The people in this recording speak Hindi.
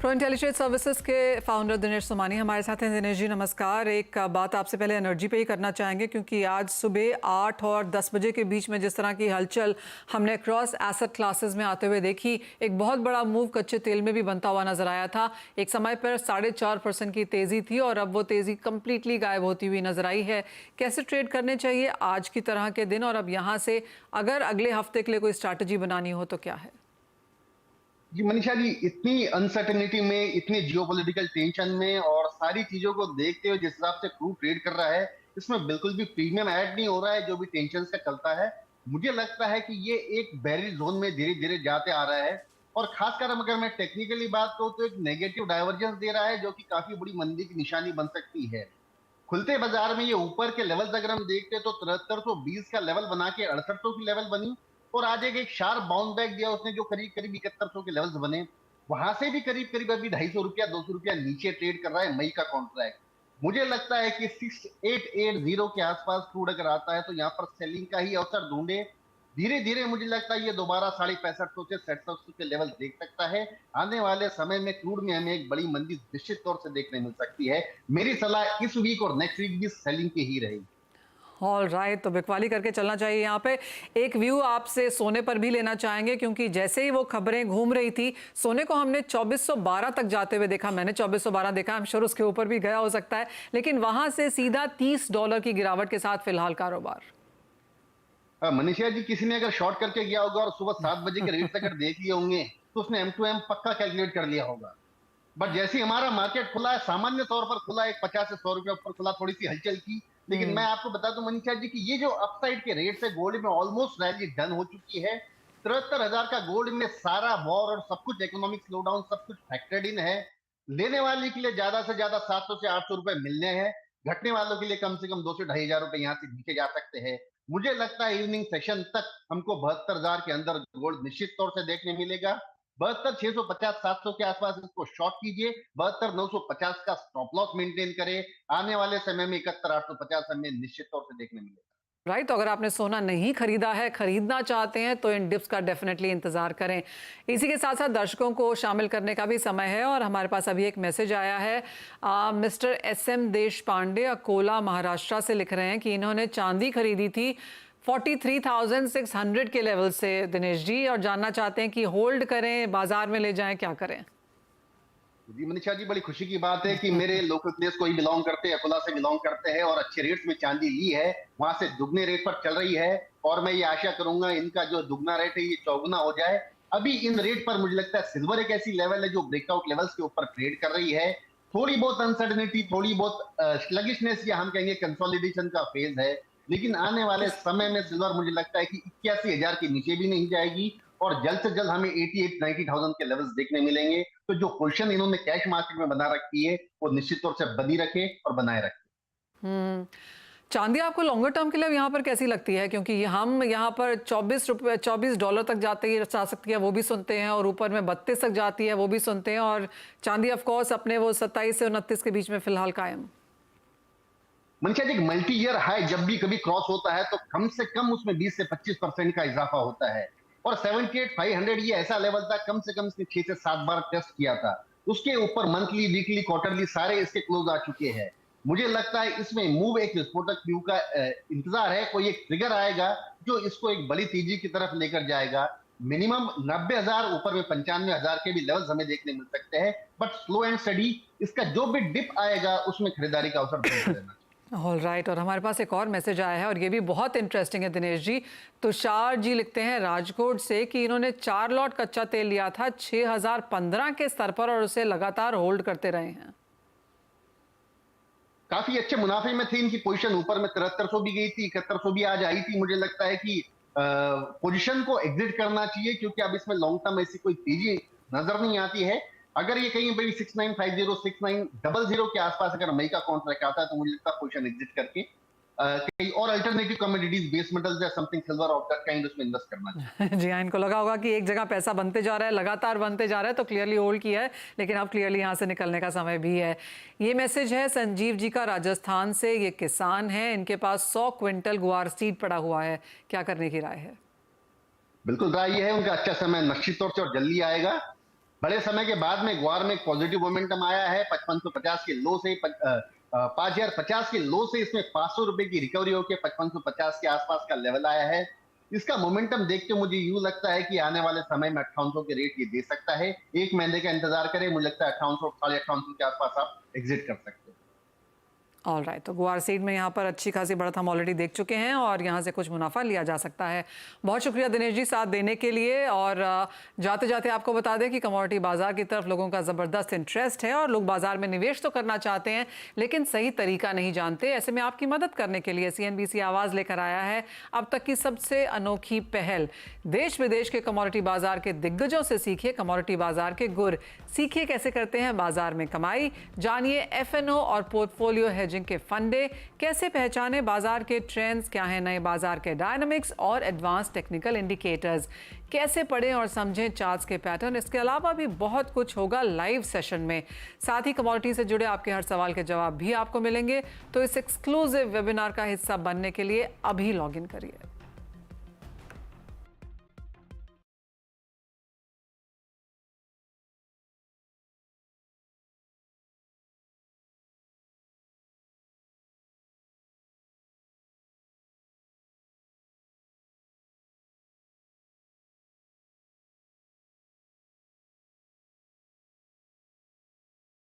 प्रो इंटेलिजेंस सर्विसेज के फाउंडर दिनेश सोमानी हमारे साथ हैं। दिनेश जी नमस्कार। एक बात आपसे पहले एनर्जी पे ही करना चाहेंगे क्योंकि आज सुबह 8 और 10 बजे के बीच में जिस तरह की हलचल हमने क्रॉस एसेट क्लासेस में आते हुए देखी, एक बहुत बड़ा मूव कच्चे तेल में भी बनता हुआ नजर आया था। एक समय पर 4.5% की तेजी थी और अब वो तेजी कंप्लीटली गायब होती हुई नजर आई है। कैसे ट्रेड करने चाहिए आज की तरह के दिन, और अब यहाँ से अगर अगले हफ्ते के लिए कोई स्ट्रैटेजी बनानी हो तो क्या है? जी मनीषा जी, इतनी अनसर्टेनिटी में, इतनी जियोपॉलिटिकल टेंशन में और सारी चीजों को देखते हुए जिस हिसाब से क्रूड ट्रेड कर रहा है, इसमें बिल्कुल भी प्रीमियम ऐड नहीं हो रहा है जो भी टेंशन से चलता है। मुझे लगता है कि ये एक बैरियर जोन में धीरे धीरे जाते आ रहा है और खासकर अगर मैं टेक्निकली बात करूं तो एक नेगेटिव डाइवर्जेंस दे रहा है जो कि काफी बड़ी मंदी की निशानी बन सकती है। खुलते बाजार में ये ऊपर के लेवल्स अगर हम देखते हैं तो 7320 का लेवल बना के 6800 की लेवल बनी और आज एक शार्प बाउंस बैक दिया उसने जो करीब करीब 7100 के लेवल्स बने। वहां से भी करीब करीब अभी 250 रुपया 200 रुपया नीचे ट्रेड कर रहा है मई का कॉन्ट्रैक्ट। मुझे लगता है कि 6880 के आसपास क्रूड अगर आता है तो यहाँ पर सेलिंग का ही अवसर ढूंढे। धीरे धीरे मुझे लगता है ये दोबारा 6550 से 6700 के लेवल देख सकता है। आने वाले समय में क्रूड में हमें एक बड़ी मंदी निश्चित तौर से देखने मिल सकती है। मेरी सलाह इस वीक और नेक्स्ट वीक भी सेलिंग की ही रहेगी। ऑल राइट, तो बिकवाली करके चलना चाहिए। यहाँ पे एक व्यू आपसे सोने पर भी लेना चाहेंगे क्योंकि जैसे ही वो खबरें घूम रही थी, सोने को हमने 2412 तक जाते हुए देखा। मैंने 2412 देखा, आई एम श्योर उसके ऊपर भी गया हो सकता है, लेकिन वहां से सीधा $30 की गिरावट के साथ फिलहाल कारोबार। मनीषा जी, किसी ने अगर शॉर्ट करके गया होगा और सुबह 7 बजे के रेट अगर देख लिए होंगे तो उसने एम टू एम पक्का कैलकुलेट कर लिया होगा। बट जैसे ही हमारा मार्केट खुला है, सामान्य तौर पर खुला, एक 50 से 100 रुपए ऊपर खुला, थोड़ी सी हलचल की। लेकिन मैं आपको बता दूं मनीषा जी कि ये जो अपसाइड के रेट है गोल्ड में ऑलमोस्ट रैली डन हो चुकी है। 73,000 का गोल्ड में सारा वॉर और सब कुछ, इकोनॉमिक स्लोडाउन सब कुछ फैक्टर्ड इन है। लेने वाले के लिए ज्यादा से ज्यादा 700 से 800 रुपए मिलने हैं। घटने वालों के लिए कम से कम 2 से 2,500 रुपए यहाँ से नीचे जा सकते हैं। मुझे लगता है इवनिंग सेशन तक हमको 72,000 के अंदर गोल्ड निश्चित तौर से देखने मिलेगा। 72,650 700 के आसपास इसको शॉर्ट कीजिए। 72,950 का स्टॉप लॉस मेंटेन करें। आने वाले समय में 71,850 हमें निश्चित तौर से देखने मिलेगा। राइट, तो अगर आपने सोना नहीं खरीदा है, खरीदना चाहते हैं तो इन डिप्स का डेफिनेटली इंतजार करें। इसी के साथ साथ दर्शकों को शामिल करने का भी समय है और हमारे पास अभी एक मैसेज आया है। मिस्टर SM देश पांडे अकोला महाराष्ट्र से लिख रहे हैं कि इन्होंने चांदी खरीदी थी 43,600 के लेवल से दिनेश जी, और जानना चाहते हैं कि होल्ड करें, बाजार में ले जाएं, क्या करें? जी मनीषा जी, बड़ी खुशी की बात है कि मेरे लोकल प्लेस को ही बिलोंग करते हैं, अकोला से बिलोंग करते हैं और अच्छे रेट्स में चांदी ली है। वहां से दुगने रेट पर चल रही है और मैं ये आशा करूंगा इनका जो दुगना रेट है ये चौगुना हो जाए। अभी इन रेट पर मुझे लगता है सिल्वर एक ऐसी लेवल है जो ब्रेकआउट लेवल्स के ऊपर ट्रेड कर रही है। थोड़ी बहुत अनसर्टेनिटी, थोड़ी बहुत स्लगिशनेस या हम कहेंगे कंसोलिडेशन का फेज है। लेकिन आने वाले समय में सिल्वर मुझे लगता है कि 81,000 के नीचे भी नहीं जाएगी और जल्द से जल्द हमें 88-90,000 के लेवल्स देखने मिलेंगे। तो जो पोजीशन इन्होंने कैश मार्केट में बना रखी है वो निश्चित तौर से बनी रखे और बनाए रखे। चांदी आपको लॉन्गर टर्म के लिए यहाँ पर कैसी लगती है? क्योंकि हम यहाँ पर $24 तक जाते ही जा सकती है वो भी सुनते हैं, और ऊपर में 32 तक जाती है वो भी सुनते हैं, और चांदी ऑफ कोर्स अपने वो 27 से 29 के बीच में फिलहाल कायम। Manisha ji, multi year high जब भी कभी क्रॉस होता है तो कम से कम उसमें 20 से 25% का इजाफा होता है और 78,500 ये ऐसा लेवल था, कम से कम इसने 6 से 7 बार टेस्ट किया था। उसके ऊपर मंथली, वीकली, क्वार्टरली सारे इसके क्लोज आ चुके हैं। मुझे लगता है इसमें मूव एक विस्फोटक व्यू का इंतजार है। कोई एक ट्रिगर आएगा जो इसको एक बड़ी तेजी की तरफ लेकर जाएगा। मिनिमम 90,000, ऊपर में 95,000 के भी लेवल्स हमें देखने मिल सकते हैं। बट स्लो एंड स्टडी इसका जो भी डिप आएगा उसमें खरीदारी का अवसर ढूंढते रहना। ऑल राइट, और हमारे पास एक और मैसेज आया है और ये भी बहुत इंटरेस्टिंग है दिनेश जी। तुषार जी लिखते हैं राजकोट से कि इन्होंने 4 लॉट कच्चा तेल लिया था 6,015 के स्तर पर और उसे लगातार होल्ड करते रहे हैं। काफी अच्छे मुनाफे में थी इनकी पोजीशन। ऊपर में 7300 भी गई थी, 7100 भी आज आई थी। मुझे लगता है कि पोजीशन को एग्जिट करना चाहिए क्योंकि अब इसमें लॉन्ग टर्म ऐसी कोई तेजी नजर नहीं आती है। अगर ये कहीं भाई 6950 6900 के आसपास अगर मई का कॉन्ट्रैक्ट आता है तो मुझे लगता है पोजीशन एग्जिट करके कहीं और अल्टरनेटिव कमोडिटीज, बेस मेटल्स या something silver of that kind उसमें इन्वेस्ट करना चाहिए। जी हाँ, इनको लगा होगा कि एक जगह पैसा बनते जा रहा है, लगातार बनते जा रहा है, तो क्लियरली होल्ड किया है, लेकिन अब क्लियरली यहाँ से निकलने का समय भी है। ये मैसेज है संजीव जी का राजस्थान से। ये किसान है, इनके पास 100 क्विंटल गुआर सीड पड़ा हुआ है, क्या करने की राय है? बिल्कुल राय ये है, उनका अच्छा समय निश्चित तौर से और जल्दी आएगा। बड़े समय के बाद में ग्वार में पॉजिटिव मोमेंटम आया है। 5550 के लो से 5050 के लो से इसमें 500 रुपए की रिकवरी होकर 5550 के आसपास का लेवल आया है। इसका मोमेंटम देख के मुझे यूं लगता है कि आने वाले समय में 5800 के रेट ये दे सकता है। एक महीने का इंतजार करें, मुझे लगता है 5800 साढ़े 5800 के आसपास आप एग्जिट कर सकते हैं। ऑल राइट, तो गुआर सीड में यहाँ पर अच्छी खासी बढ़त हम ऑलरेडी देख चुके हैं और यहाँ से कुछ मुनाफा लिया जा सकता है। बहुत शुक्रिया दिनेश जी साथ देने के लिए। और जाते जाते आपको बता दें कि कमोडिटी बाजार की तरफ लोगों का ज़बरदस्त इंटरेस्ट है और लोग बाजार में निवेश तो करना चाहते हैं लेकिन सही तरीका नहीं जानते। ऐसे में आपकी मदद करने के लिए CNBC आवाज़ लेकर आया है अब तक की सबसे अनोखी पहल। देश विदेश के कमोडिटी बाजार के दिग्गजों से सीखिए कमोडिटी बाजार के गुर, सीखिए कैसे करते हैं बाजार में कमाई, जानिए FNO और पोर्टफोलियो हेजिंग के फंडे, कैसे पहचाने बाजार के ट्रेंड्स, क्या है नए बाजार के डायनामिक्स और एडवांस टेक्निकल इंडिकेटर्स, कैसे पढ़ें और समझें चार्ट्स के पैटर्न। इसके अलावा भी बहुत कुछ होगा लाइव सेशन में। साथ ही कमोडिटी से जुड़े आपके हर सवाल के जवाब भी आपको मिलेंगे। तो इस एक्सक्लूसिव वेबिनार का हिस्सा बनने के लिए अभी लॉग इन करिए।